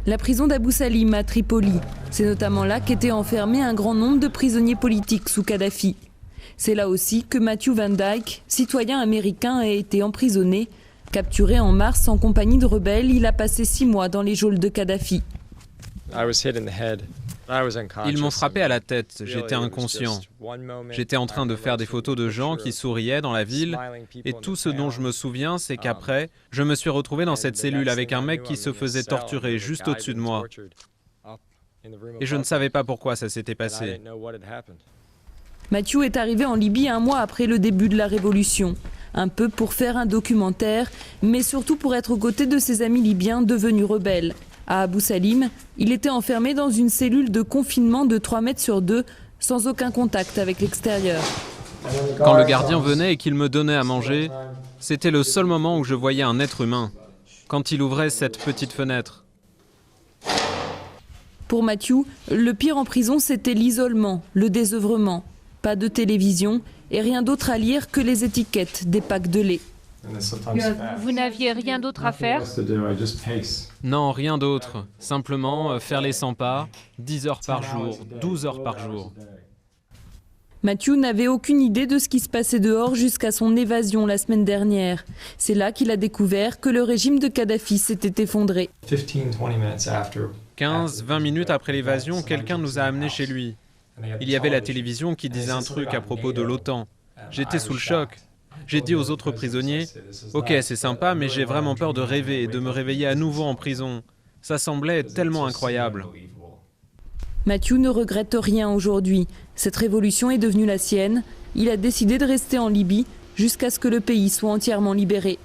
La prison d'Abou Salim à Tripoli. C'est notamment là qu'étaient enfermés un grand nombre de prisonniers politiques sous Kadhafi. C'est là aussi que Matthew Van Dyke, citoyen américain, a été emprisonné. Capturé en mars en compagnie de rebelles, il a passé 6 mois dans les geôles de Kadhafi. Ils m'ont frappé à la tête, j'étais inconscient. J'étais en train de faire des photos de gens qui souriaient dans la ville et tout ce dont je me souviens, c'est qu'après, je me suis retrouvé dans cette cellule avec un mec qui se faisait torturer juste au-dessus de moi. Et je ne savais pas pourquoi ça s'était passé. Matthew est arrivé en Libye 1 mois après le début de la révolution. Un peu pour faire un documentaire, mais surtout pour être aux côtés de ses amis libyens devenus rebelles. À Abou Salim, il était enfermé dans une cellule de confinement de 3 mètres sur 2, sans aucun contact avec l'extérieur. Quand le gardien venait et qu'il me donnait à manger, c'était le seul moment où je voyais un être humain. Quand il ouvrait cette petite fenêtre. Pour Matthew, le pire en prison, c'était l'isolement, le désœuvrement. Pas de télévision et rien d'autre à lire que les étiquettes des packs de lait. Vous n'aviez rien d'autre à faire? Non, rien d'autre. Simplement faire les 100 pas, 10 heures par jour, 12 heures par jour. Matthew n'avait aucune idée de ce qui se passait dehors jusqu'à son évasion la semaine dernière. C'est là qu'il a découvert que le régime de Kadhafi s'était effondré. 15-20 minutes après l'évasion, quelqu'un nous a amenés chez lui. Il y avait la télévision qui disait un truc à propos de l'OTAN. J'étais sous le choc. J'ai dit aux autres prisonniers, « Ok, c'est sympa, mais j'ai vraiment peur de rêver et de me réveiller à nouveau en prison. » Ça semblait tellement incroyable. Matthew ne regrette rien aujourd'hui. Cette révolution est devenue la sienne. Il a décidé de rester en Libye jusqu'à ce que le pays soit entièrement libéré.